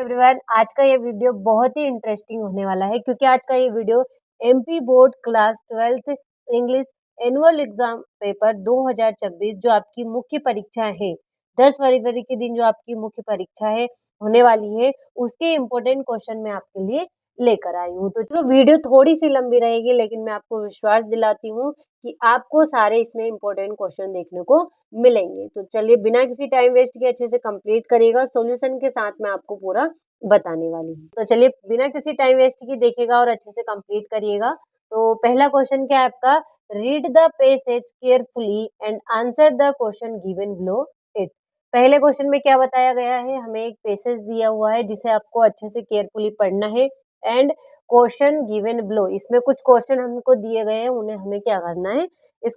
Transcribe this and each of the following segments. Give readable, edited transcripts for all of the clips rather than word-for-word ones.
Everyone, आज का ये वीडियो बहुत ही इंटरेस्टिंग होने वाला है क्योंकि आज का ये video MP board class 12th English annual exam paper 2026 जो आपकी मुख्य परीक्षा है 10 फरवरी के दिन जो आपकी मुख्य परीक्षा है होने वाली है उसके इम्पोर्टेंट क्वेश्चन मैं आपके लिए लेकर आई हूँ। तो वीडियो थोड़ी सी लंबी रहेगी लेकिन मैं आपको विश्वास दिलाती हूँ कि आपको सारे इसमें इम्पोर्टेंट क्वेश्चन देखने को मिलेंगे। तो चलिए बिना किसी टाइम वेस्ट के अच्छे से कंप्लीट करिएगा, सॉल्यूशन के साथ मैं आपको पूरा बताने वाली हूँ। तो चलिए बिना किसी टाइम वेस्ट के देखिएगा और अच्छे से कंप्लीट करिएगा। तो पहला क्वेश्चन क्या है आपका, read the passage carefully and answer the question given below it. पहले क्वेश्चन में क्या बताया गया है, हमें एक पैसेज दिया हुआ है जिसे आपको अच्छे से केयरफुली पढ़ना है एंड क्वेश्चन गिवन बिलो, इसमें कुछ क्वेश्चन हमको दिए गए हैं, उन्हें हमें क्या करना है, इस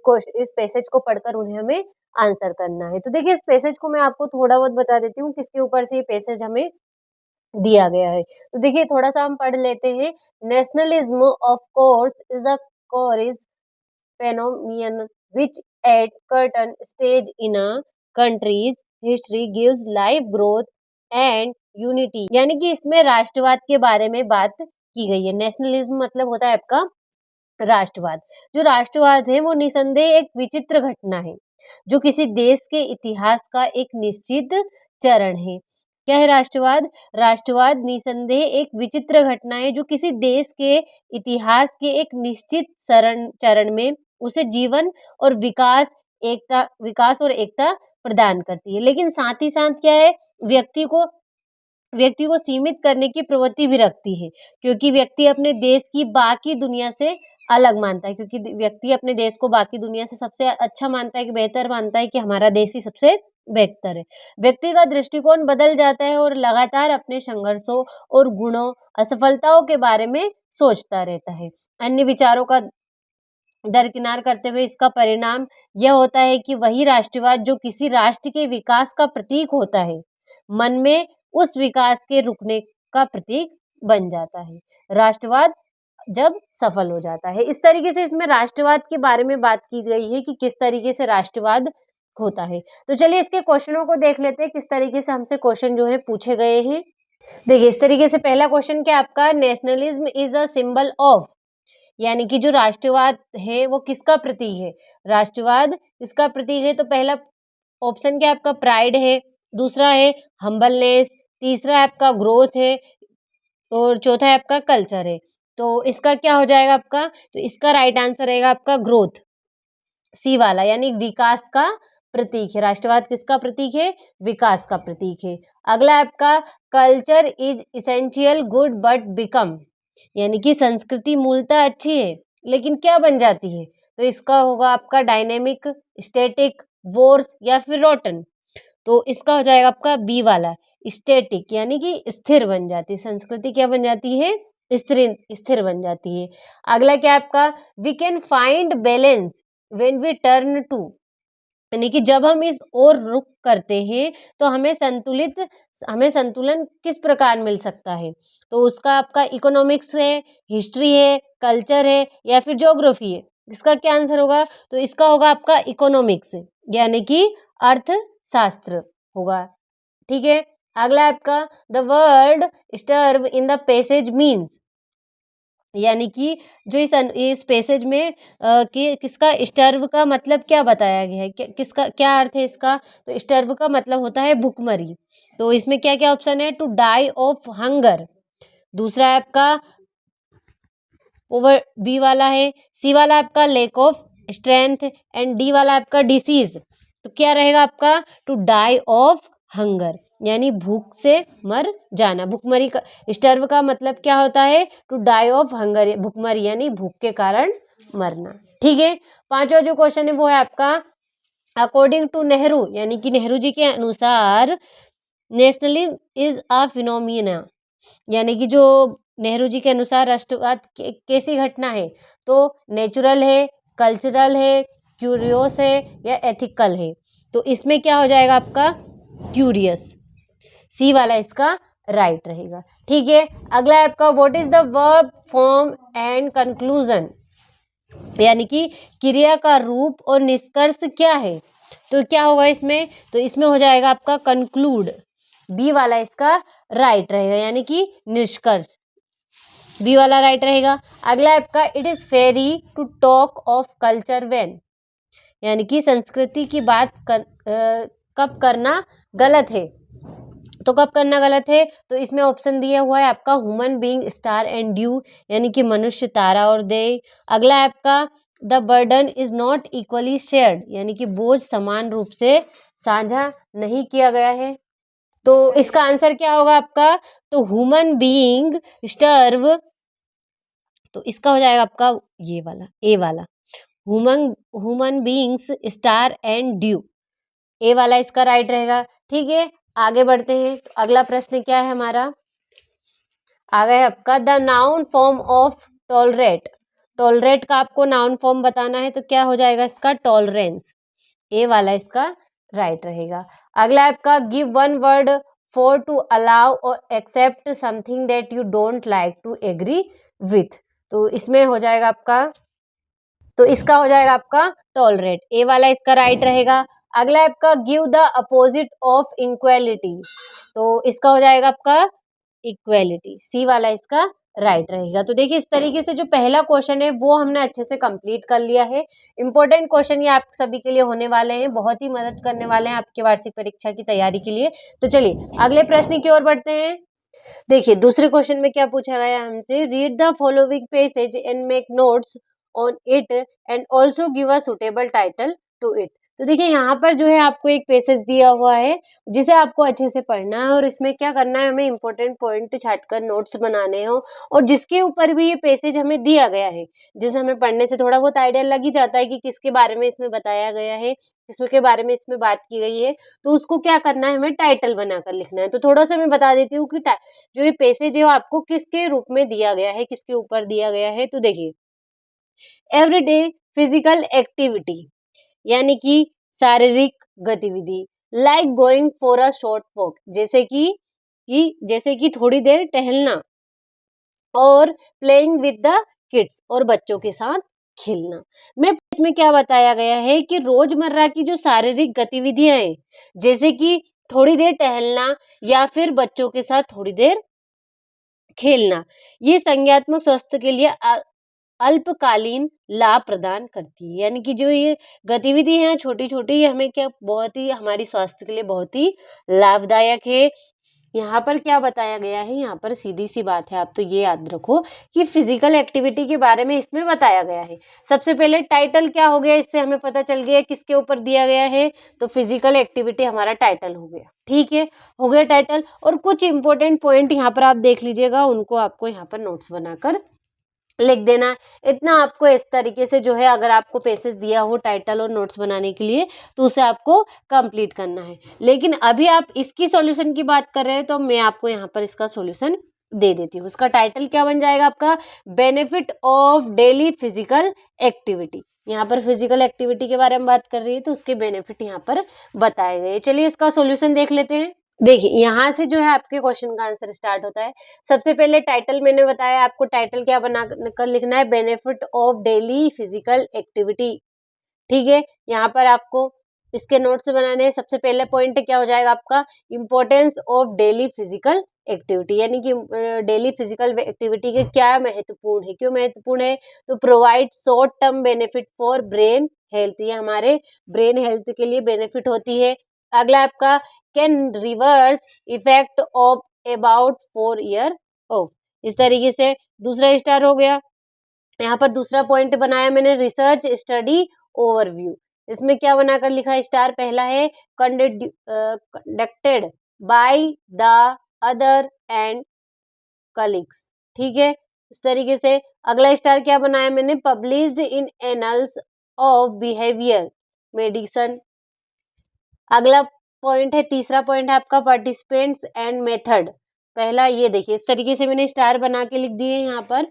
पैसेज को पढ़कर उन्हें हमें आंसर करना है। तो देखिए इस पैसेज को मैं आपको थोड़ा बहुत बता देती हूँ किसके ऊपर से ये पैसेज हमें दिया गया है। तो देखिए थोड़ा सा हम पढ़ लेते हैं। Nationalism of course is a courage phenomenon which at certain stage in a country's history gives life growth and unity। यानी कि इसमें राष्ट्रवाद के बारे में बात की गई है। नेशनलिज्म मतलब होता है आपका राष्ट्रवाद। जो राष्ट्रवाद है वो निसंदेह एक विचित्र घटना है जो किसी देश के इतिहास का एक निश्चित चरण है। क्या है राष्ट्रवाद? राष्ट्रवाद निसंदेह एक विचित्र घटना है जो किसी देश के इतिहास के एक निश्चित चरण में उसे जीवन और विकास और एकता प्रदान करती है, लेकिन साथ ही साथ क्या है, व्यक्ति को सीमित करने की प्रवृत्ति भी रखती है, क्योंकि व्यक्ति अपने देश की बाकी दुनिया से अलग मानता है, क्योंकि व्यक्ति अपने देश को बाकी दुनिया से सबसे अच्छा मानता है, कि बेहतर मानता है, कि हमारा देश ही सबसे बेहतर है। व्यक्ति का दृष्टिकोण बदल जाता है और लगातार अपने संघर्षों और गुणों, असफलताओं के बारे में सोचता रहता है। अन्य विचारों का दरकिनार करते हुए इसका परिणाम यह होता है कि वही राष्ट्रवाद जो किसी राष्ट्र के विकास का प्रतीक होता है, मन में उस विकास के रुकने का प्रतीक बन जाता है। राष्ट्रवाद जब सफल हो जाता है, इस तरीके से इसमें राष्ट्रवाद के बारे में बात की गई है कि किस तरीके से राष्ट्रवाद होता है। तो चलिए इसके क्वेश्चनों को देख लेते हैं, किस तरीके से हमसे क्वेश्चन जो है पूछे गए हैं। देखिए इस तरीके से पहला क्वेश्चन क्या आपका, nationalism is a symbol of, यानी कि जो राष्ट्रवाद है वो किसका प्रतीक है? राष्ट्रवाद किसका प्रतीक है? तो पहला ऑप्शन क्या आपका, प्राइड है, दूसरा है हम्बलनेस, तीसरा है आपका ग्रोथ है और चौथा है आपका कल्चर है। तो इसका क्या हो जाएगा आपका, तो इसका राइट आंसर रहेगा आपका ग्रोथ, सी वाला, यानी विकास का प्रतीक है। राष्ट्रवाद किसका प्रतीक है? विकास का प्रतीक है। अगला आपका, culture is essential good but become, यानी कि संस्कृति मूलतः अच्छी है लेकिन क्या बन जाती है? तो इसका होगा आपका डायनेमिक, स्टैटिक, वोर्स या फिर रोटन। तो इसका हो जाएगा आपका बी वाला, स्टैटिक, यानी कि स्थिर बन जाती है। संस्कृति क्या बन जाती है? स्थिर बन जाती है। अगला क्या आपका, we can find balance when we turn to, यानी कि जब हम इस ओर रुख करते हैं तो हमें संतुलन किस प्रकार मिल सकता है? तो उसका आपका इकोनॉमिक्स है, हिस्ट्री है, कल्चर है या फिर ज्योग्राफी है? इसका क्या आंसर होगा? तो इसका होगा आपका इकोनॉमिक्स, यानी कि अर्थशास्त्र होगा। ठीक है। अगला आपका, the word starve in the passage means, यानी कि जो इस पैसेज में किसका स्टर्व का मतलब क्या बताया गया है, किसका क्या अर्थ है इसका? तो स्टर्व का मतलब होता है भुखमरी। तो इसमें क्या क्या ऑप्शन है? टू डाई ऑफ हंगर, दूसरा है आपका ओवर, बी वाला है, सी वाला आपका lake of strength and D वाला आपका डिसीज। तो क्या रहेगा आपका? टू डाई ऑफ हंगर, यानी भूख से मर जाना। भूखमरी का स्टर्व का मतलब क्या होता है? टू डाई ऑफ हंगर, भूखमरी यानी भूख के कारण मरना। ठीक है। पांचवा जो क्वेश्चन है वो है आपका, अकॉर्डिंग टू नेहरू, यानी कि नेहरू जी के अनुसार नेशनलिज्म इज अ फिनोमिना, यानी कि जो नेहरू जी के अनुसार राष्ट्रवाद कैसी घटना है? तो नेचुरल है, कल्चरल है, क्यूरियस है या एथिकल है? तो इसमें क्या हो जाएगा आपका? क्यूरियस, सी वाला इसका राइट रहेगा। ठीक है। अगला है आपका, what is the verb form and conclusion, यानी कि क्रिया का रूप और निष्कर्ष क्या है? तो क्या होगा इसमें? तो इसमें हो जाएगा आपका कंक्लूड, बी वाला इसका राइट रहेगा, यानी कि निष्कर्ष, बी वाला राइट रहेगा। अगला आपका it is very to talk of culture when, यानी कि संस्कृति की बात कब करना गलत है, तो कब करना गलत है, तो इसमें ऑप्शन दिया हुआ है आपका human being star and due, यानी कि मनुष्य तारा और देय। अगला है आपका the burden is not equally shared, यानी कि बोझ समान रूप से साझा नहीं किया गया है। तो इसका आंसर क्या होगा आपका, तो ह्यूमन बीइंग स्टर्व, तो इसका हो जाएगा आपका ये वाला ए वाला, human human beings star and due, A वाला इसका राइट रहेगा। ठीक है, आगे बढ़ते हैं। तो अगला प्रश्न क्या है हमारा, आगे है आपका the noun form of tolerate, tolerate का आपको नाउन फॉर्म बताना है, तो क्या हो जाएगा इसका टॉलरेंस, ए वाला इसका राइट रहेगा। अगला आपका give one word for to allow और accept something that you don't like to agree with, तो इसमें हो जाएगा आपका, तो इसका हो जाएगा आपका टॉलरेट, ए वाला इसका राइट रहेगा। अगला आपका give the opposite of equality, तो इसका हो जाएगा आपका इक्वेलिटी, सी वाला इसका राइट रहेगा। तो देखिए इस तरीके से जो पहला क्वेश्चन है वो हमने अच्छे से कंप्लीट कर लिया है। इंपॉर्टेंट क्वेश्चन ये आप सभी के लिए होने वाले हैं, बहुत ही मदद करने वाले हैं आपके वार्षिक परीक्षा की तैयारी के लिए। तो चलिए अगले प्रश्न की ओर बढ़ते हैं। देखिए दूसरे क्वेश्चन में क्या पूछा गया हमसे, read the following passage and make notes on it and also give a suitable title to it. तो देखिए यहाँ पर जो है आपको एक पैसेज दिया हुआ है जिसे आपको अच्छे से पढ़ना है और इसमें क्या करना है, हमें इंपॉर्टेंट पॉइंट छाटकर नोट्स बनाने हो, और जिसके ऊपर भी ये पैसेज हमें दिया गया है, जिसे हमें पढ़ने से थोड़ा बहुत आइडिया लग ही जाता है कि किसके बारे में इसमें बताया गया है, किसके बारे में इसमें बात की गई है, तो उसको क्या करना है, हमें टाइटल बनाकर लिखना है। तो थोड़ा सा मैं बता देती हूँ कि जो ये पैसेज है वो आपको किसके रूप में दिया गया है, किसके ऊपर दिया गया है। तो देखिए एवरीडे फिजिकल एक्टिविटी, यानी कि शारीरिक गतिविधि, like going for a short walk, जैसे कि थोड़ी देर टहलना, और प्लेइंग विद द किड्स, और बच्चों के साथ खेलना। में इसमें क्या बताया गया है कि रोजमर्रा की जो शारीरिक गतिविधियां हैं, जैसे कि थोड़ी देर टहलना या फिर बच्चों के साथ थोड़ी देर खेलना, ये संज्ञात्मक स्वास्थ्य के लिए अल्पकालीन लाभ प्रदान करती है, यानी कि जो ये गतिविधि है छोटी छोटी, ये हमें क्या बहुत ही हमारी स्वास्थ्य के लिए बहुत ही लाभदायक है। यहाँ पर क्या बताया गया है, यहाँ पर सीधी सी बात है, आप तो ये याद रखो कि फिजिकल एक्टिविटी के बारे में इसमें बताया गया है। सबसे पहले टाइटल क्या हो गया, इससे हमें पता चल गया किसके ऊपर दिया गया है, तो फिजिकल एक्टिविटी हमारा टाइटल हो गया। ठीक है, हो गया टाइटल, और कुछ इंपॉर्टेंट पॉइंट यहाँ पर आप देख लीजिएगा, उनको आपको यहाँ पर नोट्स बनाकर लिख देना। इतना आपको इस तरीके से जो है, अगर आपको पैसेज दिया हो टाइटल और नोट्स बनाने के लिए, तो उसे आपको कंप्लीट करना है। लेकिन अभी आप इसकी सॉल्यूशन की बात कर रहे हैं, तो मैं आपको यहाँ पर इसका सॉल्यूशन दे देती हूँ। उसका टाइटल क्या बन जाएगा आपका, benefit of daily physical activity. यहाँ पर फिजिकल एक्टिविटी के बारे में बात कर रही है, तो उसके बेनिफिट यहाँ पर बताए गए। चलिए इसका सॉल्यूशन देख लेते हैं। देखिए यहाँ से जो है आपके क्वेश्चन का आंसर स्टार्ट होता है। सबसे पहले टाइटल मैंने बताया आपको, टाइटल क्या बना कर लिखना है, benefit of daily physical activity. ठीक है, यहाँ पर आपको इसके नोट्स बनाने हैं। सबसे पहले पॉइंट क्या हो जाएगा आपका, importance of daily physical activity, यानी कि डेली फिजिकल एक्टिविटी के क्या महत्वपूर्ण है, क्यों महत्वपूर्ण है, तो provide short term benefit for brain health, ये हमारे ब्रेन हेल्थ के लिए बेनिफिट होती है। अगला आपका can reverse effect of about 4 year of, इस तरीके से दूसरा स्टार हो गया। यहाँ पर दूसरा पॉइंट बनाया मैंने, रिसर्च स्टडी ओवरव्यू, इसमें क्या बनाकर लिखा, स्टार पहला है conducted by the other and colleagues. ठीक है, इस तरीके से। अगला स्टार क्या बनाया मैंने, published in annals of behaviour medicine. अगला पॉइंट है, तीसरा पॉइंट है आपका पार्टिसिपेंट्स एंड मेथड, पहला ये देखिए इस तरीके से मैंने स्टार बना के लिख दिए यहाँ पर।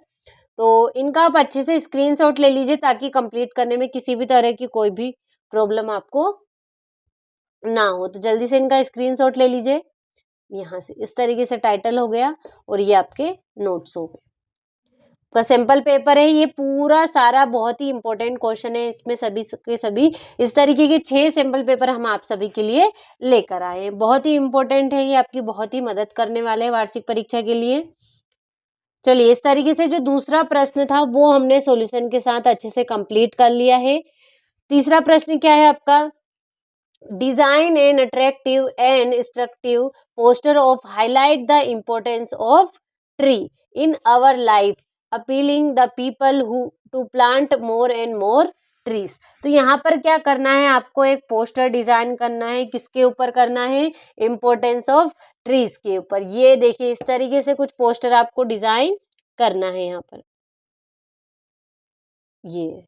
तो इनका आप अच्छे से स्क्रीनशॉट ले लीजिए, ताकि कंप्लीट करने में किसी भी तरह की कोई भी प्रॉब्लम आपको ना हो। तो जल्दी से इनका स्क्रीनशॉट ले लीजिए यहाँ से। इस तरीके से टाइटल हो गया और ये आपके नोट्स हो गए। का सैंपल पेपर है, ये पूरा सारा बहुत ही इंपॉर्टेंट क्वेश्चन है, इसमें सभी के सभी इस तरीके के 6 सैंपल पेपर हम आप सभी के लिए लेकर आए हैं। बहुत ही इंपॉर्टेंट है ये, आपकी बहुत ही मदद करने वाले हैं वार्षिक परीक्षा के लिए। चलिए, इस तरीके से जो दूसरा प्रश्न था वो हमने सॉल्यूशन के साथ अच्छे से कंप्लीट कर लिया है। तीसरा प्रश्न क्या है आपका? Design an attractive and instructive poster of highlight the importance of tree in our life, appealing the people who to plant more and more trees. तो यहाँ पर क्या करना है, आपको एक पोस्टर डिजाइन करना है। किसके ऊपर करना है? इम्पोर्टेंस ऑफ ट्रीज के ऊपर। ये देखिए, इस तरीके से कुछ पोस्टर आपको डिजाइन करना है यहाँ पर। ये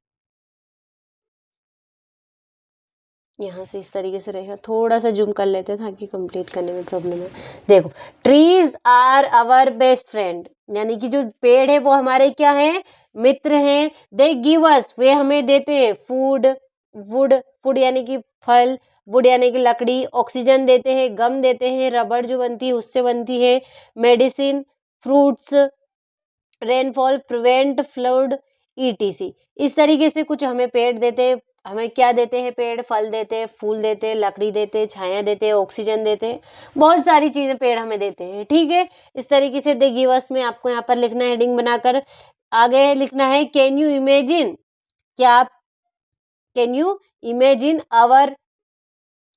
यहाँ से इस तरीके से रहेगा, थोड़ा सा जूम कर लेते हैं ताकि कंप्लीट करने में प्रॉब्लम है। देखो, trees are our best friend, यानी कि जो पेड़ है वो हमारे क्या है? मित्र हैं। दे गिव अस, वे हमें देते हैं फूड, वुड, फूड यानी कि फल, वुड यानी कि लकड़ी, ऑक्सीजन देते हैं, गम देते हैं, रबड़ जो बनती है उससे बनती है, medicine, fruits, rainfall, prevent flood, etc. इस तरीके से कुछ हमें पेड़ देते हैं। हमें क्या देते हैं? पेड़ फल देते हैं, फूल देते हैं, लकड़ी देते हैं, छाया देते हैं, ऑक्सीजन देते हैं, बहुत सारी चीजें पेड़ हमें देते हैं। ठीक है, इस तरीके से दे गिव अस में आपको यहाँ पर लिखना है हेडिंग बनाकर। आगे लिखना है कैन यू इमेजिन, क्या आप can you imagine our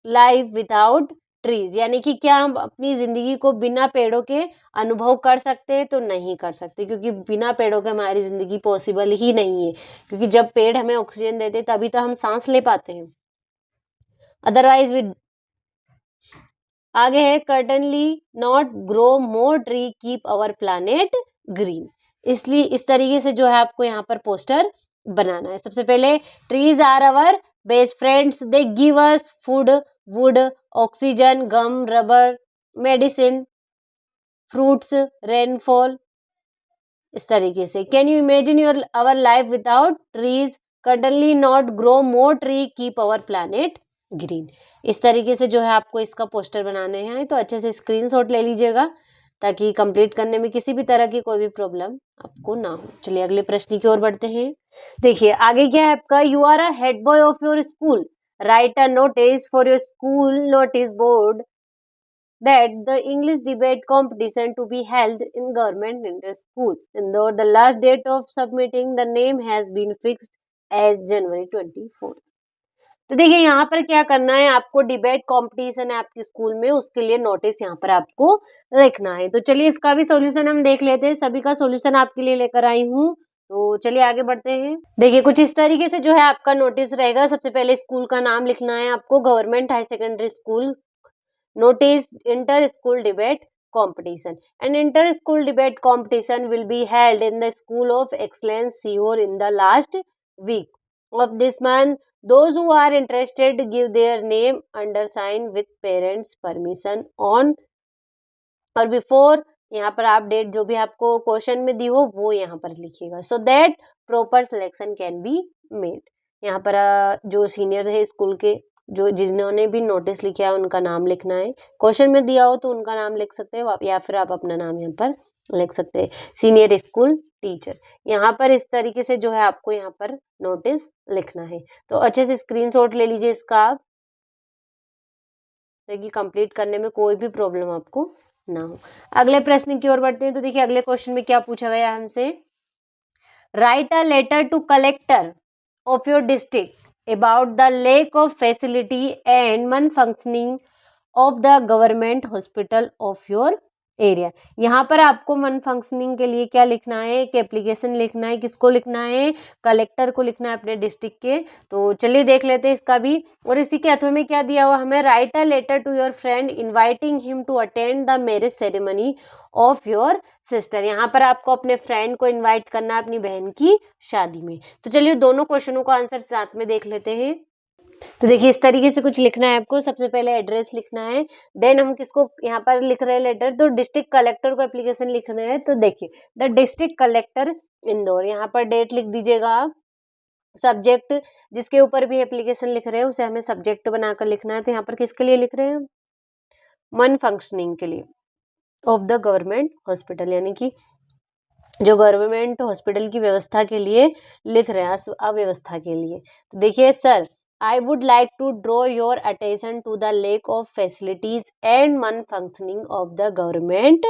life without trees, यानी कि क्या हम अपनी जिंदगी को बिना पेड़ों के अनुभव कर सकते हैं? तो नहीं कर सकते, क्योंकि बिना पेड़ों के हमारी जिंदगी पॉसिबल ही नहीं है। क्योंकि जब पेड़ हमें ऑक्सीजन देते हैं तभी तो हम सांस ले पाते हैं, अदरवाइज वी। आगे है certainly not grow more tree keep our planet green. इसलिए इस तरीके से जो है आपको यहाँ पर पोस्टर बनाना है। सबसे पहले, trees are our best friends, they give us food, wood, oxygen, gum, rubber, medicine, fruits, rainfall. इस तरीके से can you imagine your our life without trees, suddenly not grow more tree keep our planet green. इस तरीके से जो है आपको इसका पोस्टर बनाने हैं, तो अच्छे से स्क्रीनशॉट ले लीजिएगा ताकि कंप्लीट करने में किसी भी तरह की कोई भी प्रॉब्लम आपको ना हो। चलिए अगले प्रश्न की ओर बढ़ते हैं। देखिए आगे क्या है आपका, you are a head boy of your school, write a notice for your school notice board that the English debate competition to be held in government inter school. And though the last date of submitting the name has been fixed as January 24th. तो देखिए यहाँ पर क्या करना है, आपको debate competition है आपके स्कूल में, उसके लिए नोटिस यहाँ पर आपको लिखना है। तो चलिए इसका भी सॉल्यूशन हम देख लेते हैं। सभी का सॉल्यूशन आपके लिए लेकर आई हूँ, तो चलिए आगे बढ़ते हैं। देखिए कुछ इस तरीके से जो है आपका नोटिस रहेगा। सबसे पहले स्कूल का नाम लिखना है आपको, government high secondary school. Notice inter-school debate competition. An inter-school debate competition will be held in the School of Excellence Seor in the last week of this month. Those who are interested give their name undersigned with parents' permission on और before, यहाँ पर आप date जो भी आपको question में दी हो वो यहाँ पर लिखिएगा, so that proper selection can be made. यहाँ पर जो सीनियर है स्कूल के, जो जिन्होंने भी नोटिस लिखा है उनका नाम लिखना है। क्वेश्चन में दिया हो तो उनका नाम लिख सकते हैं, या फिर आप अपना नाम यहाँ पर लिख सकते हैं, सीनियर स्कूल टीचर। यहाँ पर इस तरीके से जो है आपको यहाँ पर नोटिस लिखना है। तो अच्छे से स्क्रीनशॉट ले लीजिए इसका आप, ताकि कंप्लीट करने में कोई भी प्रॉब्लम आपको ना हो। अगले प्रश्न की ओर बढ़ते हैं। तो देखिए अगले क्वेश्चन में क्या पूछा गया हमसे, write a letter to collector of your district about the lack of facility and मन functioning of the government hospital of your area. यहाँ पर आपको मन फंक्शनिंग के लिए क्या लिखना है, एक एप्लीकेशन लिखना है। किसको लिखना है? कलेक्टर को लिखना है अपने डिस्ट्रिक्ट के। तो चलिए देख लेते हैं इसका भी। और इसी के अथवा में क्या दिया हुआ हमें, write a letter to your friend inviting him to attend the marriage ceremony of your sister. यहाँ पर आपको अपने फ्रेंड को इन्वाइट करना है अपनी बहन की शादी में। तो चलिए दोनों क्वेश्चनों का आंसर साथ में देख लेते हैं। तो देखिए इस तरीके से कुछ लिखना है आपको। सबसे पहले एड्रेस लिखना है, देन हम किसको यहाँ पर लिख रहे हैं लेटर, तो डिस्ट्रिक्ट कलेक्टर को एप्लीकेशन लिखना है। तो देखिए द डिस्ट्रिक्ट कलेक्टर इंदौर, यहाँ पर डेट लिख दीजिएगा आप। सब्जेक्ट जिसके ऊपर भी एप्लीकेशन लिख रहे हैं उसे हमें सब्जेक्ट बनाकर लिखना है। तो यहाँ पर किसके लिए लिख रहे हैं, मन फंक्शनिंग के लिए ऑफ द गवर्नमेंट हॉस्पिटल, यानी कि जो गवर्नमेंट हॉस्पिटल की व्यवस्था के लिए लिख रहे हैं, अव्यवस्था के लिए। तो देखिए sir, I would like to draw your attention to the lack of facilities and मन functioning of the government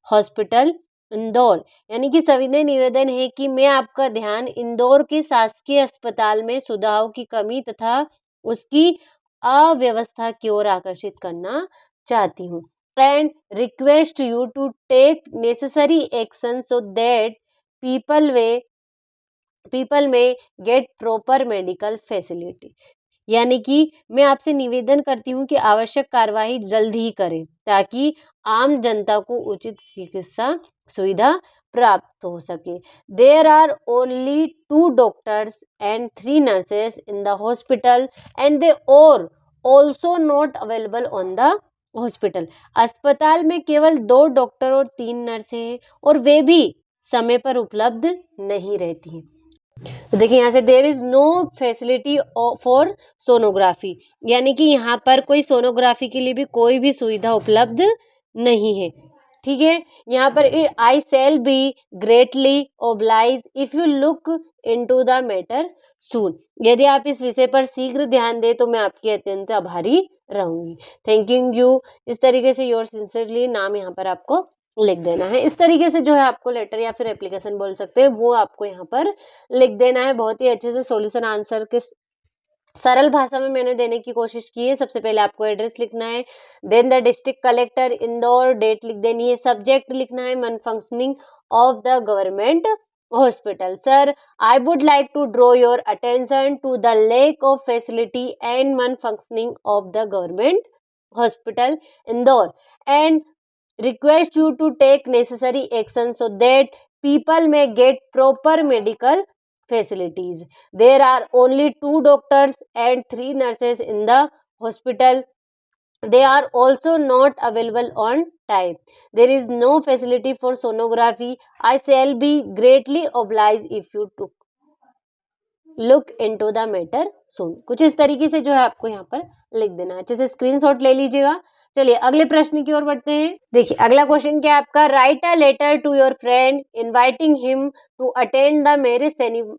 hospital Indore. यानी कि सविनय निवेदन है कि मैं आपका ध्यान इंदौर के शासकीय अस्पताल में सुधारों की कमी तथा उसकी अव्यवस्था की ओर आकर्षित करना चाहती हूँ। And request you to take necessary action so that people may get proper medical facility। यानी कि मैं आपसे निवेदन करती हूँ कि आवश्यक कार्यवाही जल्द ही करें ताकि आम जनता को उचित चिकित्सा सुविधा प्राप्त हो सके। There are only 2 doctors and 3 nurses in the hospital and they are also not available on the hospital. अस्पताल में केवल 2 डॉक्टर और 3 नर्सें हैं और वे भी समय पर उपलब्ध नहीं रहती हैं। तो देखिए यहाँ से there is no facility for sonography, यानी कि यहाँ पर कोई सोनोग्राफी के लिए भी कोई भी सुविधा उपलब्ध नहीं है। ठीक है, यहाँ पर I shall be greatly oblige if you look into the matter soon. यदि आप इस विषय पर शीघ्र ध्यान दें तो मैं आपकी अत्यंत आभारी रहूंगी। Thanking you. इस तरीके से योर सिंसियरली नाम यहाँ पर आपको लिख देना है। इस तरीके से जो है आपको लेटर या फिर एप्लीकेशन बोल सकते हैं, वो आपको यहाँ पर लिख देना है। बहुत ही अच्छे से सॉल्यूशन आंसर के सरल भाषा में मैंने देने की कोशिश की है। सबसे पहले आपको एड्रेस लिखना है, then the district collector Indore, date लिख देनी है, सब्जेक्ट लिखना है non functioning of the government hospital. Sir, I would like to draw your attention to the lack of facility and मन functioning of the government hospital Indore and request you to take necessary action so that people may get proper medical facilities. There are only 2 doctors and 3 nurses in the hospital. They are also not available on time. There is no facility for sonography. I shall be greatly obliged if you took look into the matter soon. कुछ इस तरीके से जो है आपको यहाँ पर लिख देना है। अच्छे से स्क्रीनशॉट ले लीजिएगा। चलिए अगले प्रश्न की ओर बढ़ते हैं। देखिए अगला क्वेश्चन क्या है आपका, write a letter to your friend inviting him to attend the marriage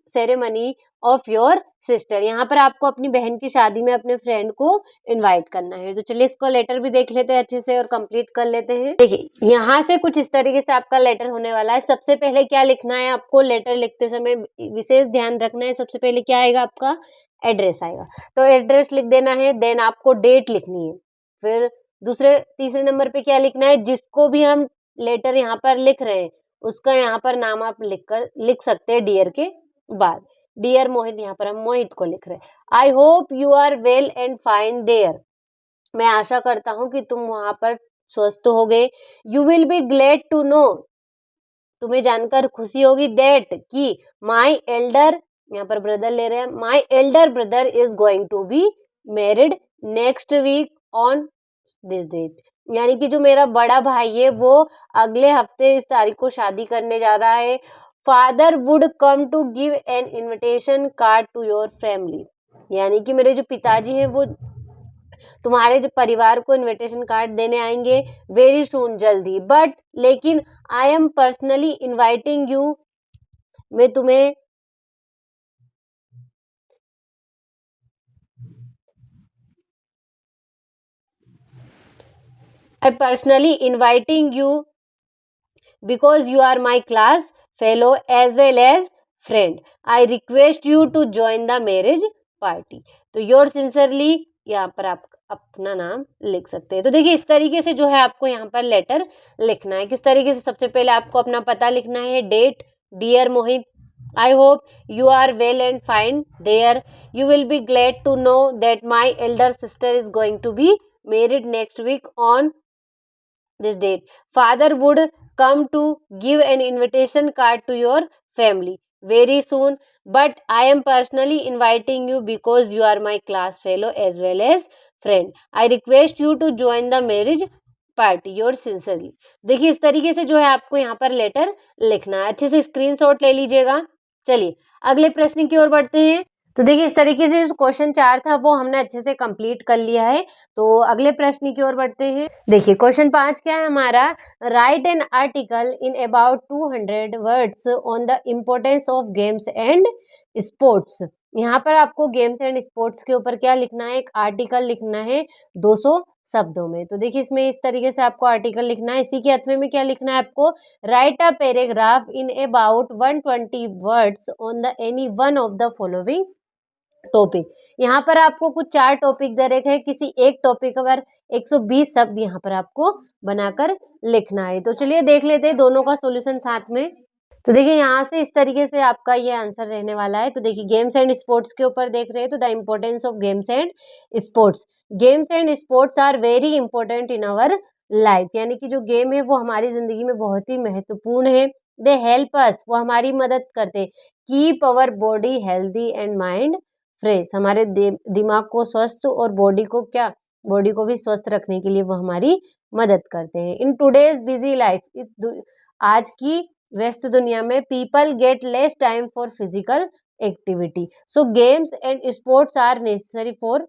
ceremony of your sister. यहाँ पर आपको अपनी बहन की शादी में अपने फ्रेंड को इनवाइट करना है। तो चलिए इसको लेटर भी देख लेते हैं अच्छे से और कंप्लीट कर लेते हैं। देखिए यहाँ से कुछ इस तरीके से आपका लेटर होने वाला है। सबसे पहले क्या लिखना है आपको, लेटर लिखते समय विशेष ध्यान रखना है। सबसे पहले क्या आएगा आपका, एड्रेस आएगा। तो एड्रेस लिख देना है, देन आपको डेट लिखनी है। फिर तीसरे नंबर पे क्या लिखना है, जिसको भी हम लेटर यहाँ पर लिख रहे हैं उसका यहाँ पर नाम आप लिख सकते हैं डियर के बाद। डियर मोहित, यहाँ पर हम मोहित को लिख रहे हैं। I hope you are well and fine there. मैं आशा करता हूं कि तुम वहां पर स्वस्थ हो गए। You will be glad to know, तुम्हें जानकर खुशी होगी, दैट कि माई एल्डर, यहाँ पर ब्रदर ले रहे हैं, my elder brother is going to be married next week on this date. यानी कि जो मेरा बड़ा भाई है वो अगले हफ्ते इस तारीख को शादी करने जा रहा है। Father would come to give an invitation card to your family. यानी कि मेरे जो पिताजी हैं वो तुम्हारे जो परिवार को इनविटेशन कार्ड देने आएंगे वेरी सून, जल्दी। बट लेकिन I am personally inviting you, मैं तुम्हें I personally inviting you because you are my class fellow as well as friend. I request you to join the marriage party. तो your sincerely यहाँ पर आप अपना नाम लिख सकते हैं। तो देखिए इस तरीके से जो है आपको यहाँ पर लेटर लिखना है। किस तरीके से, सबसे पहले आपको अपना पता लिखना है, date, dear Mohit, I hope you are well and fine there. You will be glad to know that my elder sister is going to be married next week on this date. Father would come to give an invitation card to your family very soon, but I am personally inviting you because you are my class fellow as well as friend. I request you to join the marriage party, your sincerely. देखिए इस तरीके से जो है आपको यहाँ पर letter लिखना है। अच्छे से स्क्रीनशॉट ले लीजिएगा। चलिए अगले प्रश्न की ओर बढ़ते हैं। तो देखिए इस तरीके से जो क्वेश्चन 4 था वो हमने अच्छे से कंप्लीट कर लिया है। तो अगले प्रश्न की ओर बढ़ते हैं। देखिए क्वेश्चन 5 क्या है हमारा, right an article in about 200 words on the importance of games and sports. यहाँ पर आपको गेम्स एंड स्पोर्ट्स के ऊपर क्या लिखना है, एक आर्टिकल लिखना है 200 शब्दों में। तो देखिए इसमें इस तरीके से आपको आर्टिकल लिखना है। इसी के अथवे में क्या लिखना है आपको, right a paragraph in about 120 words on the any one of the following topic. यहाँ पर आपको कुछ 4 टॉपिक दे रखे हैं, किसी एक टॉपिक पर 120 शब्द यहाँ पर आपको बनाकर लिखना है। तो चलिए देख लेते हैं दोनों का सॉल्यूशन साथ में। तो देखिए यहाँ से इस तरीके से आपका ये आंसर रहने वाला है। तो देखिए गेम्स एंड स्पोर्ट्स के ऊपर देख रहे हैं, तो the importance of games and sports. Games and sports are very important in our life, यानी कि जो गेम है वो हमारी जिंदगी में बहुत ही महत्वपूर्ण है। दे हेल्प अस, वो हमारी मदद करते, keep our body healthy and mind fresh, हमारे दिमाग को स्वस्थ और बॉडी को क्या, बॉडी को भी स्वस्थ रखने के लिए वो हमारी मदद करते हैं। इन टुडेज बिजी लाइफ, आज की व्यस्त दुनिया में people get less time for physical activity, so games and sports are necessary for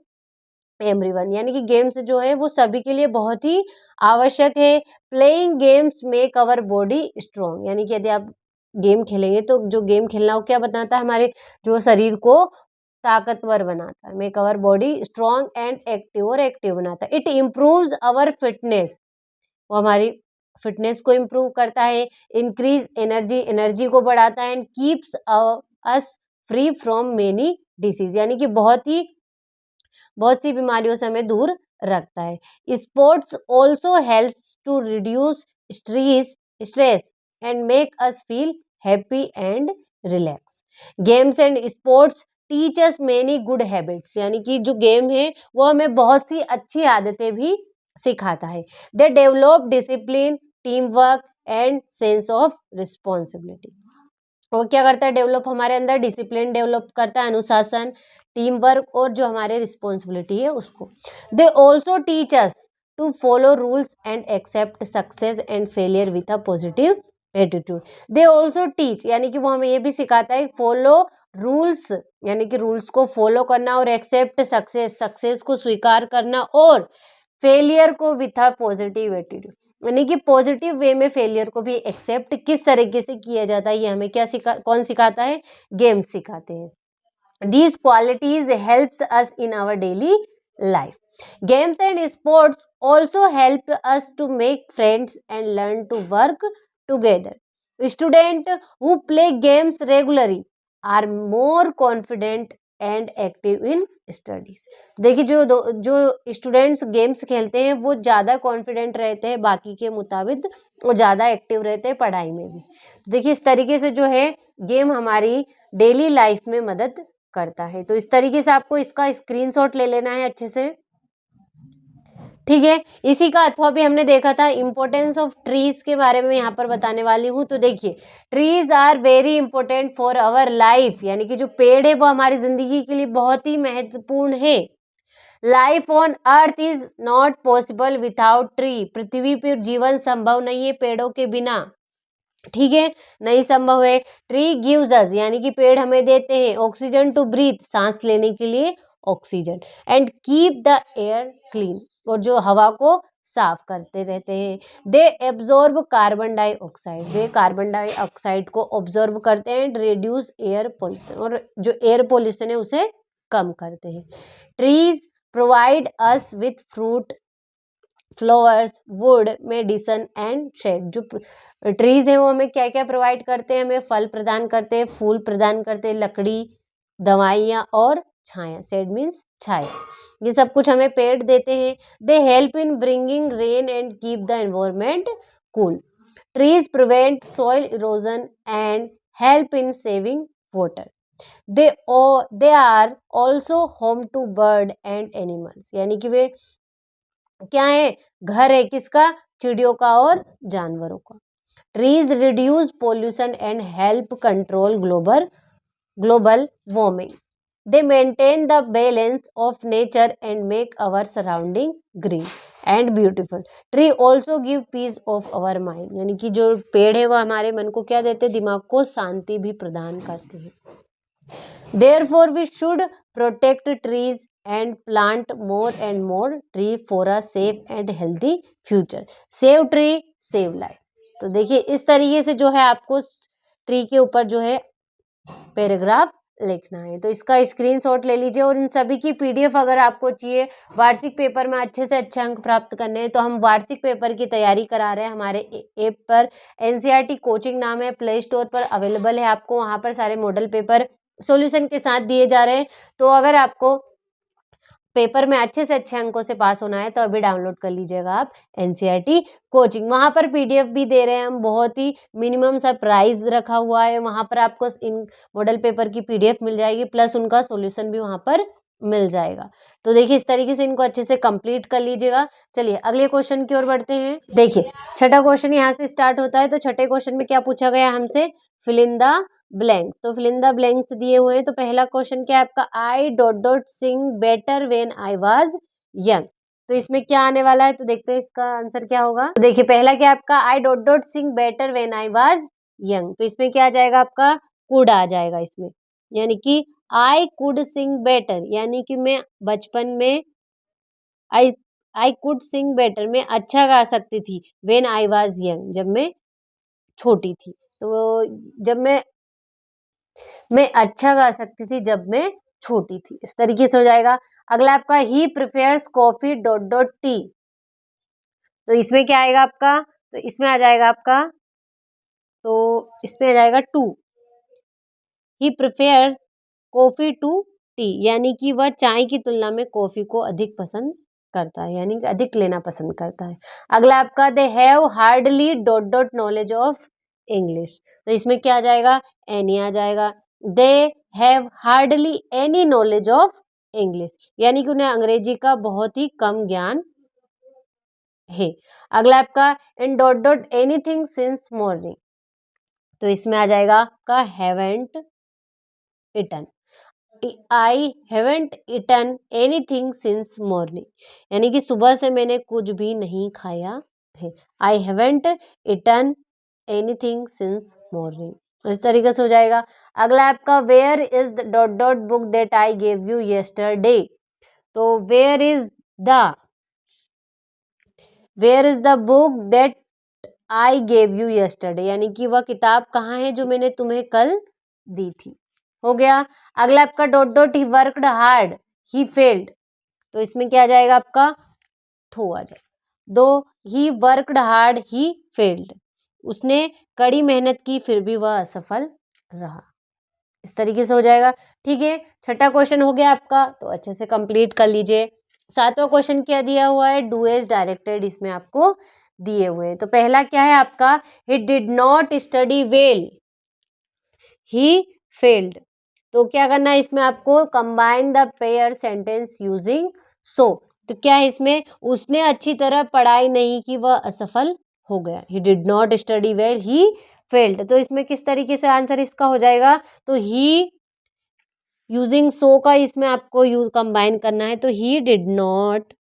everyone, यानी कि गेम्स जो है वो सभी के लिए बहुत ही आवश्यक है। Playing games make our body strong, यानी कि यदि आप गेम खेलेंगे तो जो गेम खेलना वो क्या बताता है, हमारे जो शरीर को ताकतवर बनाता है, make our body strong and active, और एक्टिव बनाता है। इट इम्प्रूव्स अवर फिटनेस, वो हमारी फिटनेस को इम्प्रूव करता है। इंक्रीज एनर्जी, एनर्जी को बढ़ाता है। And keeps us free from many disease, यानी कि बहुत सी बीमारियों से हमें दूर रखता है। Sports also help to reduce stress and make us feel happy and relax. Games and sports teach us many good habits, यानी कि जो गेम है वो हमें बहुत सी अच्छी आदतें भी सिखाता है। They develop discipline, team work and sense of responsibility, वो क्या करता है, डेवलप हमारे अंदर डिसिप्लिन डेवलप करता है, अनुशासन, टीम वर्क और जो हमारे रिस्पॉन्सिबिलिटी है उसको। They also teach us to follow rules and accept success and failure with a positive attitude. They also teach, यानी कि वो हमें ये भी सिखाता है फॉलो रूल्स, यानी कि रूल्स को फॉलो करना, और एक्सेप्ट सक्सेस, सक्सेस को स्वीकार करना, और फेलियर को विथ अ पॉजिटिव एटीट्यूड, यानी कि पॉजिटिव वे में फेलियर को भी एक्सेप्ट किस तरीके से किया जाता है, ये हमें क्या कौन सिखाता है, गेम्स सिखाते हैं। These qualities helps us in our daily life. Games and sports also help us to make friends and learn to work together. Student who play games regularly are more confident and active in studies. देखिए जो students games खेलते हैं वो ज़्यादा confident रहते हैं बाकी के मुताबिक, वो ज़्यादा एक्टिव रहते हैं पढ़ाई में भी। देखिए इस तरीके से जो है गेम हमारी डेली लाइफ में मदद करता है। तो इस तरीके से आपको इसका स्क्रीनशॉट ले लेना है अच्छे से, ठीक है। इसी का अथवा भी हमने देखा था, इंपॉर्टेंस ऑफ ट्रीज के बारे में यहाँ पर बताने वाली हूँ। तो देखिए trees are very important for our life, यानी कि जो पेड़ है वो हमारी जिंदगी के लिए बहुत ही महत्वपूर्ण है। Life on earth is not possible without tree, पृथ्वी पर जीवन संभव नहीं है पेड़ों के बिना, ठीक है, नहीं संभव है। ट्री गिव्स अस, यानी कि पेड़ हमें देते हैं ऑक्सीजन टू ब्रीथ, सांस लेने के लिए oxygen, and keep the air clean, और जो हवा को साफ करते रहते हैं। They absorb carbon dioxide, way carbon dioxide को ऑब्जर्व करते हैं। एंड रिड्यूस एयर पोल्यूशन, और जो एयर पोल्यूशन है उसे कम करते हैं। Trees provide us with fruit, flowers, wood, medicine and shade. जो ट्रीज है वो हमें क्या क्या प्रोवाइड करते हैं, हमें फल प्रदान करते हैं, फूल प्रदान करते हैं, लकड़ी, दवाइयाँ और छाया, शेड मीन्स छाया, ये सब कुछ हमें पेड़ देते हैं। They help in bringing rain and keep the environment cool. Trees prevent soil erosion and help in saving water. They are also home to bird and animals, यानी कि वे क्या है, घर है किसका, चिड़ियों का और जानवरों का। Trees reduce pollution and help control global warming. They maintain the balance of nature and make our surrounding green and beautiful. Tree also give piece of our mind, यानी कि जो पेड़ है वो हमारे मन को क्या देते हैं, दिमाग को शांति भी प्रदान करते हैं। Therefore, we should protect trees and plant more and more tree for a safe and healthy future. Save tree, save life. तो देखिए इस तरीके से जो है आपको ट्री के ऊपर जो है पैराग्राफ लिखना है। तो इसका स्क्रीनशॉट ले लीजिए और इन सभी की पीडीएफ अगर आपको चाहिए वार्षिक पेपर में अच्छे से अच्छे अंक प्राप्त करने हैं तो हम वार्षिक पेपर की तैयारी करा रहे हैं हमारे ऐप पर। एनसीईआरटी कोचिंग नाम है, प्ले स्टोर पर अवेलेबल है, आपको वहां पर सारे मॉडल पेपर सॉल्यूशन के साथ दिए जा रहे हैं। तो अगर आपको पेपर में अच्छे से अच्छे अंकों से पास होना है तो अभी डाउनलोड कर लीजिएगा आप एनसीईआरटी कोचिंग। वहां पर पीडीएफ भी दे रहे हैं हम, बहुत ही मिनिमम सा प्राइस रखा हुआ है। वहां पर आपको इन मॉडल पेपर की पीडीएफ मिल जाएगी प्लस उनका सॉल्यूशन भी वहां पर मिल जाएगा। तो देखिए इस तरीके से इनको अच्छे से कंप्लीट कर लीजिएगा। चलिए अगले क्वेश्चन की ओर बढ़ते हैं। देखिए छठा क्वेश्चन यहाँ से स्टार्ट होता है। तो छठे क्वेश्चन में क्या पूछा गया हमसे, फिल इन द ब्लैंक्स। तो फिल इन द ब्लैंक्स दिए हुए हैं। तो पहला क्वेश्चन क्या है आपका, I dot dot sing better when I was young. तो इसमें क्या आने वाला है, तो देखते हैं इसका आंसर क्या होगा। तो देखिए पहला क्या है आपका, I dot dot sing better when I was young. तो इसमें क्या आ जाएगा आपका, कुड आ जाएगा इसमें, यानी कि आई कुड सिंग बेटर, यानी कि मैं बचपन में आई आई कुड सिंग बेटर, मैं अच्छा गा सकती थी, व्हेन आई वाज यंग, जब मैं छोटी थी। तो जब मैं अच्छा गा सकती थी जब मैं छोटी थी, इस तरीके से हो जाएगा। अगला आपका, ही prefers coffee dot dot T. तो इसमें क्या आएगा आपका, तो इसमें आ जाएगा आपका, तो इसमें आ जाएगा two. He prefers coffee to tea, यानी कि वह चाय की तुलना में कॉफी को अधिक पसंद करता है, यानी कि अधिक लेना पसंद करता है। अगला आपका, they have hardly dot dot knowledge of English. तो इसमें क्या आ जाएगा, एनी आ जाएगा। They have hardly any knowledge of English, यानी कि उन्हें अंग्रेजी का बहुत ही कम ज्ञान है। अगला आपका, in dot dot anything since morning. तो इसमें आ जाएगा आपका, हैवेंट इटन। आई haven't eaten anything since morning, यानी कि सुबह से मैंने कुछ भी नहीं खाया है। I haven't eaten anything since morning, इस तरीके से हो जाएगा। अगला आपका, where is the dot dot book that I gave you yesterday. तो where is the book that I gave you yesterday, यानी कि वह किताब कहाँ है जो मैंने तुम्हें कल दी थी। हो गया। अगला आपका, dot dot he worked hard he failed. तो इसमें क्या आ जाएगा आपका, थो आ जाएगा। दो he worked hard he failed, उसने कड़ी मेहनत की फिर भी वह असफल रहा, इस तरीके से हो जाएगा। ठीक है, छठा क्वेश्चन हो गया आपका, तो अच्छे से कंप्लीट कर लीजिए। सातवां क्वेश्चन क्या दिया हुआ है, डू एज डायरेक्टेड, इसमें आपको दिए हुए हैं। तो पहला क्या है आपका, he did not study well he failed. तो क्या करना है इसमें आपको, combine the pair sentence using सो। तो क्या है इसमें, उसने अच्छी तरह पढ़ाई नहीं की, वह असफल हो गया। He did not study well he failed. तो इसमें किस तरीके से आंसर इसका हो जाएगा, तो ही यूजिंग सो का इसमें आपको यूज कंबाइन करना है। तो he did not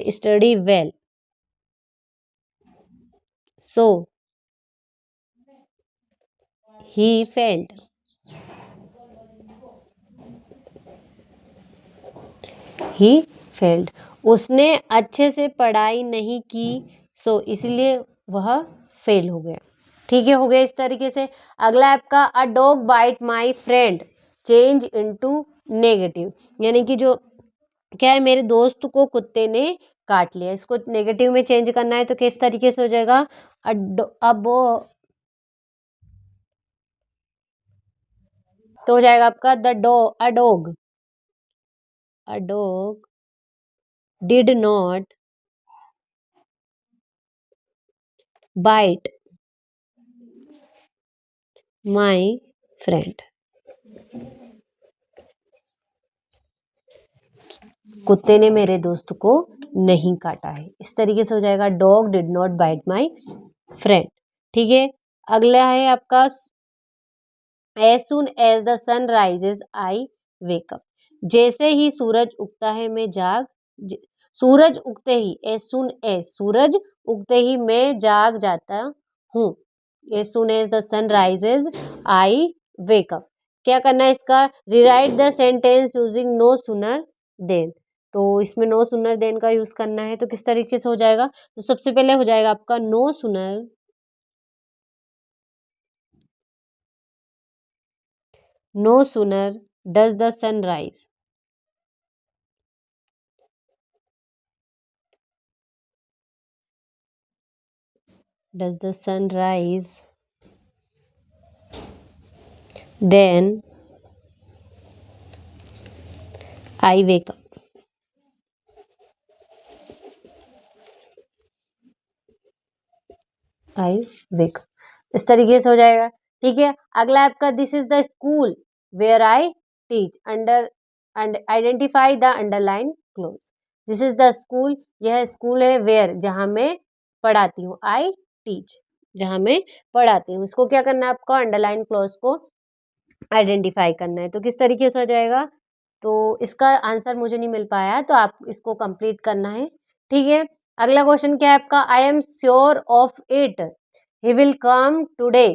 study well, so he failed. He failed, उसने अच्छे से पढ़ाई नहीं की, सो इसलिए वह फेल हो गया। ठीक है, हो गया इस तरीके से। अगला आपका, a dog bite my friend change into negative, यानी कि जो क्या है, मेरे दोस्त को कुत्ते ने काट लिया, इसको नेगेटिव में चेंज करना है। तो किस तरीके से हो जाएगा, अब तो हो जाएगा आपका, a dog did not bite my friend. कुत्ते ने मेरे दोस्त को नहीं काटा है, इस तरीके से हो जाएगा, dog did not bite my friend. ठीक है, अगला है आपका, as soon as the sun rises I wake up. जैसे ही सूरज उगता है मैं सूरज उगते ही, एज सुन एज, सूरज उगते ही मैं जाग जाता हूँ। As soon as the sun rises I wake up. क्या करना है इसका, rewrite the sentence using no sooner than. तो इसमें नो सूनर देन का यूज करना है, तो किस तरीके से हो जाएगा, तो सबसे पहले हो जाएगा आपका no sooner does the sun rise, does the sun rise, then I wake up। I wake, इस तरीके से हो जाएगा। ठीक है, अगला आपका this is the school where I teach, under identify the underline clause. This is the school, यह स्कूल है, वेयर जहां मैं पढ़ाती हूँ, आई टीच जहां मैं पढ़ाती हूँ। इसको क्या करना है आपको, अंडरलाइन क्लोज को आइडेंटिफाई करना है। तो किस तरीके से हो जाएगा, तो इसका आंसर मुझे नहीं मिल पाया, तो आप इसको कंप्लीट करना है। ठीक है, अगला क्वेश्चन क्या है आपका, I am sure of it, he will come today,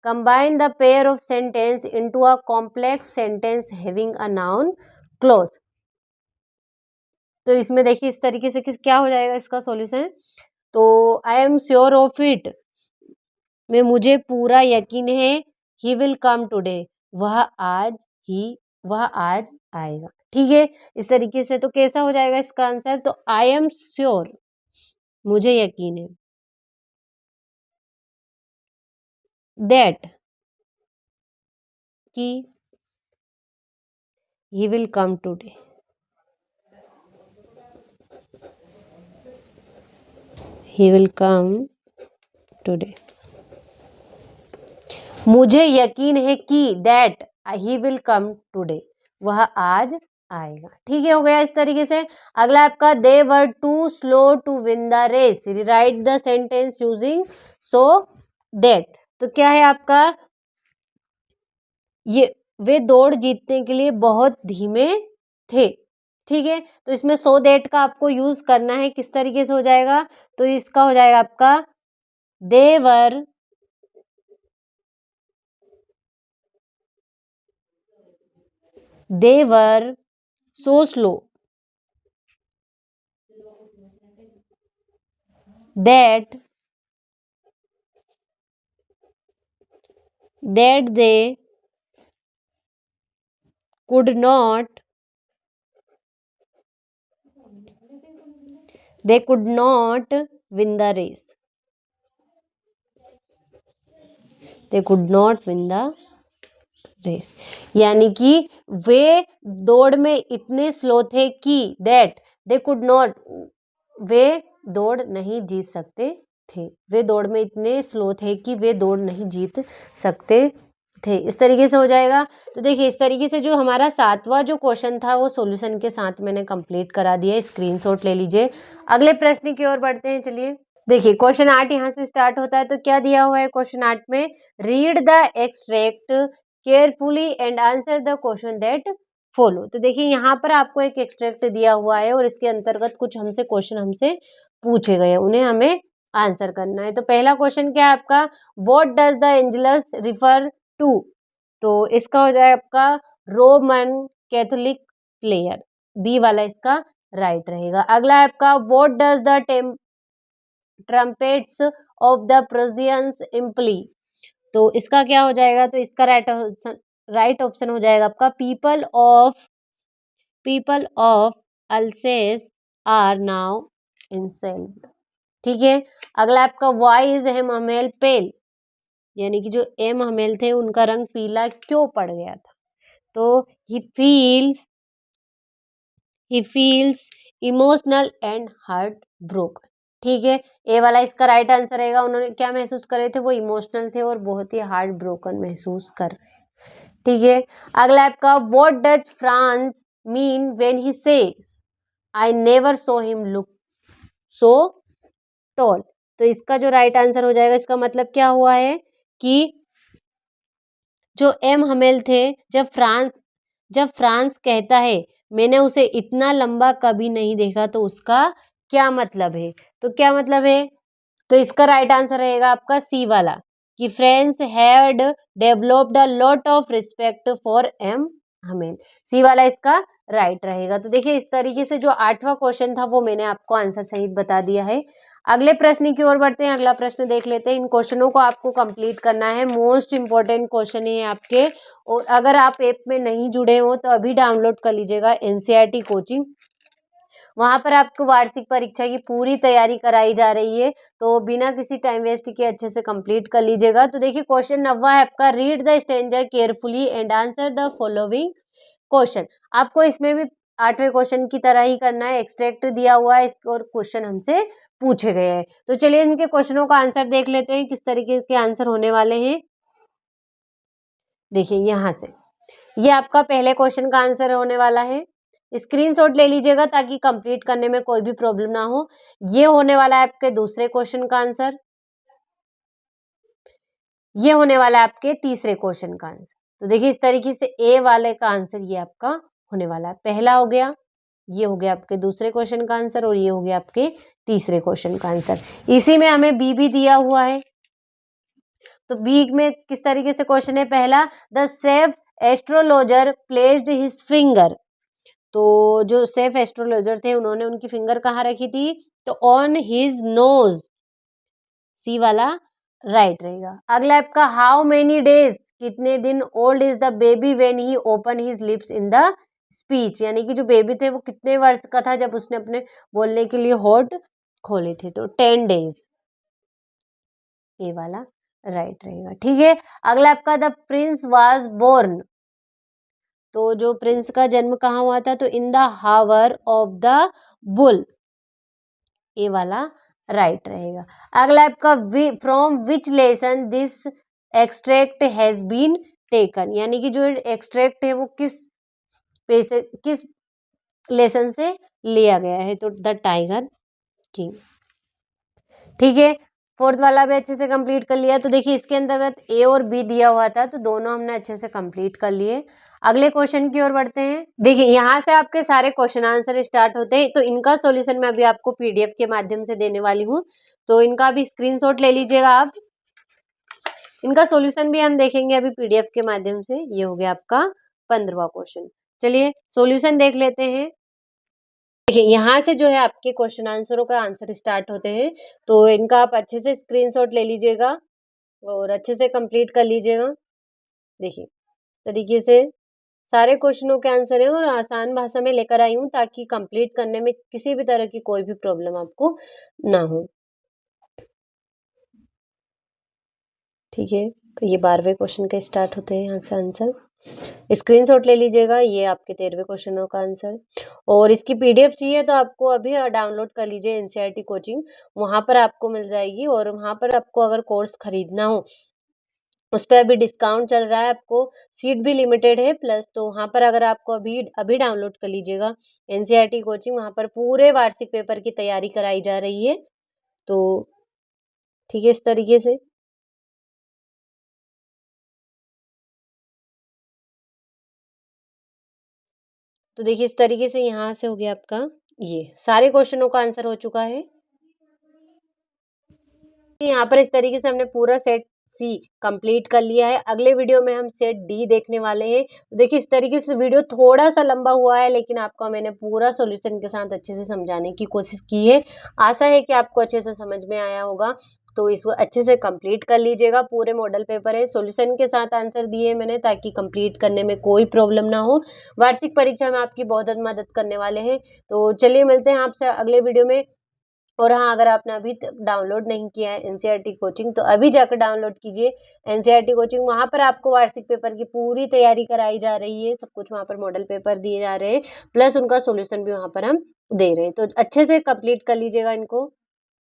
combine the pair of sentence into a complex sentence having a noun close. तो इसमें देखिए इस तरीके से किस क्या हो जाएगा इसका सॉल्यूशन, तो I am sure of it में मुझे पूरा यकीन है, ही विल कम टुडे वह आज ही वह आज आएगा। ठीक है, इस तरीके से तो कैसा हो जाएगा इसका आंसर, तो आई एम श्योर मुझे यकीन है, दैट कि he will come today, he will come today, मुझे यकीन है कि that he will come today वह आज आएगा। ठीक है, हो गया इस तरीके से। अगला आपका they were too slow to win the race, write the sentence using so that. तो क्या है आपका, ये वे दौड़ जीतने के लिए बहुत धीमे थे। ठीक है, तो इसमें सो दैट का आपको यूज करना है, किस तरीके से हो जाएगा, तो इसका हो जाएगा आपका they were they were so slow that they could not win the race, they could not win the race, यानी कि वे दौड़ में इतने स्लो थे कि दैट दे कुड नॉट, वे दौड़ नहीं जीत सकते थे, वे दौड़ में इतने स्लो थे कि वे दौड़ नहीं जीत सकते थे। इस तरीके से हो जाएगा। तो देखिए इस तरीके से जो हमारा 7वां जो क्वेश्चन था वो सॉल्यूशन के साथ मैंने कंप्लीट करा दिया, स्क्रीनशॉट ले लीजिए। अगले प्रश्न की ओर बढ़ते हैं, चलिए देखिए क्वेश्चन 8 यहाँ से स्टार्ट होता है। तो क्या दिया हुआ है क्वेश्चन 8 में, read the extract carefully and answer the question that follow. तो देखिए यहाँ पर आपको एक एक्सट्रैक्ट दिया हुआ है और इसके अंतर्गत कुछ हमसे क्वेश्चन हमसे पूछे गए, उन्हें हमें आंसर करना है। तो पहला क्वेश्चन क्या है आपका, what does the angels refer to. तो इसका हो जाए आपका रोमन कैथोलिक प्लेयर, बी वाला इसका राइट रहेगा। अगला है आपका what does the trumpets of the Prussians imply. तो इसका क्या हो जाएगा, तो इसका राइट ऑप्शन हो जाएगा आपका people of Alsace are now insulted. ठीक है, अगला आपका why is M Hamel pale, यानी कि जो एम हमेल थे उनका रंग पीला क्यों पड़ गया था। तो he feels emotional and heart broken. ठीक है, ए वाला इसका राइट आंसर रहेगा। उन्होंने क्या महसूस कर रहे थे, वो इमोशनल थे और बहुत ही हार्ट ब्रोकन महसूस कर रहे हैं। ठीक है, अगला आपका what does France mean when he says I never saw him look so tall. तो इसका जो राइट आंसर हो जाएगा, इसका मतलब क्या हुआ है कि जो एम हमेल थे, जब फ्रांस कहता है मैंने उसे इतना लंबा कभी नहीं देखा, तो उसका क्या मतलब है? तो क्या मतलब है? तो इसका राइट आंसर रहेगा आपका सी वाला, कि friends had developed a lot of respect for M Hamel. C वाला इसका राइट रहेगा। तो देखिए इस तरीके से जो 8वां क्वेश्चन था वो मैंने आपको आंसर सहित बता दिया है। अगले प्रश्न की ओर बढ़ते हैं। अगला प्रश्न देख लेते हैं। इन क्वेश्चनों को आपको कंप्लीट करना है। मोस्ट इंपॉर्टेंट क्वेश्चन है आपके। और अगर आप ऐप में नहीं जुड़े हो तो अभी डाउनलोड कर लीजिएगा एनसीईआरटी कोचिंग। वहां पर आपको वार्षिक परीक्षा की पूरी तैयारी कराई जा रही है, तो बिना किसी टाइम वेस्ट के अच्छे से कंप्लीट कर लीजिएगा। तो देखिए क्वेश्चन 9वां है आपका, read the stanza carefully and answer the following question. आपको इसमें भी 8वें क्वेश्चन की तरह ही करना है। एक्सट्रैक्ट दिया हुआ है और क्वेश्चन हमसे पूछे गए हैं। तो चलिए इनके क्वेश्चनों का आंसर देख लेते हैं, किस तरीके के आंसर होने वाले हैं। देखिए यहाँ से ये आपका पहले क्वेश्चन का आंसर होने वाला है। स्क्रीनशॉट ले लीजिएगा ताकि कंप्लीट करने में कोई भी प्रॉब्लम ना हो। ये होने वाला है आपके दूसरे क्वेश्चन का आंसर। ये होने वाला है आपके तीसरे क्वेश्चन का आंसर। तो देखिए इस तरीके से ए वाले का आंसर ये आपका होने वाला है। पहला हो गया, ये हो गया आपके दूसरे क्वेश्चन का आंसर, और ये हो गया आपके तीसरे क्वेश्चन का आंसर। इसी में हमें बी भी दिया हुआ है। तो बी में किस तरीके से क्वेश्चन है? पहला, the safe astrologer placed his finger. तो जो सेफ एस्ट्रोलॉजर थे उन्होंने उनकी फिंगर कहाँ रखी थी? तो ऑन हिज नोज। सी वाला राइट रहेगा। अगला आपका, हाउ मेनी डेज, कितने दिन old is the baby when he open his lips in the speech. यानी कि जो बेबी थे वो कितने वर्ष का था जब उसने अपने बोलने के लिए होठ खोले थे? तो 10 डेज। ए वाला राइट रहेगा। ठीक है। अगला आपका, द प्रिंस वाज बोर्न। तो जो प्रिंस का जन्म कहाँ हुआ था? तो in the hour of the bull. A वाला राइट रहेगा। अगला आपका, from which lesson this extract has been taken. यानी कि जो एक्सट्रैक्ट है वो किस किस लेसन से लिया गया है? तो द टाइगर किंग। ठीक है। फोर्थ वाला भी अच्छे से कंप्लीट कर लिया। तो देखिए इसके अंतर्गत ए और बी दिया हुआ था, तो दोनों हमने अच्छे से कंप्लीट कर लिए। अगले क्वेश्चन की ओर बढ़ते हैं। देखिए यहाँ से आपके सारे क्वेश्चन आंसर स्टार्ट होते हैं। तो इनका सॉल्यूशन मैं अभी आपको पीडीएफ के माध्यम से देने वाली हूँ, तो इनका भी स्क्रीनशॉट ले लीजिएगा आप। इनका सॉल्यूशन भी हम देखेंगे अभी पीडीएफ के माध्यम से। ये हो गया आपका 15वां क्वेश्चन। चलिए सॉल्यूशन देख लेते हैं। देखिए यहाँ से जो है आपके क्वेश्चन आंसरों का आंसर स्टार्ट होते हैं, तो इनका आप अच्छे से स्क्रीनशॉट ले लीजिएगा और अच्छे से कंप्लीट कर लीजिएगा। देखिए तरीके से सारे क्वेश्चनों के आंसर हैं और आसान भाषा में लेकर आई हूँ ताकि कंप्लीट करने में किसी भी तरह की कोई भी प्रॉब्लम आपको ना हो। ठीक है। तो ये 12वें क्वेश्चन के स्टार्ट होते हैं यहाँ से आंसर। स्क्रीनशॉट ले लीजिएगा। ये आपके 13वें क्वेश्चनों का आंसर। और इसकी पीडीएफ चाहिए तो आपको अभी डाउनलोड कर लीजिए एनसीईआरटी कोचिंग, वहाँ पर आपको मिल जाएगी। और वहाँ पर आपको अगर कोर्स खरीदना हो, उस पे अभी डिस्काउंट चल रहा है, आपको सीट भी लिमिटेड है प्लस। तो वहाँ पर अगर आपको अभी अभी डाउनलोड कर लीजिएगा एनसीईआरटी कोचिंग, वहाँ पर पूरे वार्षिक पेपर की तैयारी कराई जा रही है। तो ठीक है इस तरीके से। तो देखिए इस तरीके से यहाँ से हो गया आपका, ये सारे क्वेश्चनों का आंसर हो चुका है। यहाँ पर इस तरीके से हमने पूरा सेट सी कंप्लीट कर लिया है। अगले वीडियो में हम सेट डी देखने वाले हैं। तो देखिए इस तरीके से वीडियो थोड़ा सा लंबा हुआ है, लेकिन आपको मैंने पूरा सॉल्यूशन के साथ अच्छे से समझाने की कोशिश की है। आशा है कि आपको अच्छे से समझ में आया होगा। तो इसको अच्छे से कंप्लीट कर लीजिएगा। पूरे मॉडल पेपर है, सॉल्यूशन के साथ आंसर दिए मैंने ताकि कंप्लीट करने में कोई प्रॉब्लम ना हो। वार्षिक परीक्षा में आपकी बहुत मदद करने वाले हैं। तो चलिए मिलते हैं आपसे अगले वीडियो में। और हाँ, अगर आपने अभी तक डाउनलोड नहीं किया है एनसीईआरटी कोचिंग, तो अभी जाकर डाउनलोड कीजिए एनसीईआरटी कोचिंग। वहाँ पर आपको वार्षिक पेपर की पूरी तैयारी कराई जा रही है। सब कुछ वहाँ पर मॉडल पेपर दिए जा रहे हैं, प्लस उनका सॉल्यूशन भी वहाँ पर हम दे रहे हैं। तो अच्छे से कंप्लीट कर लीजिएगा इनको।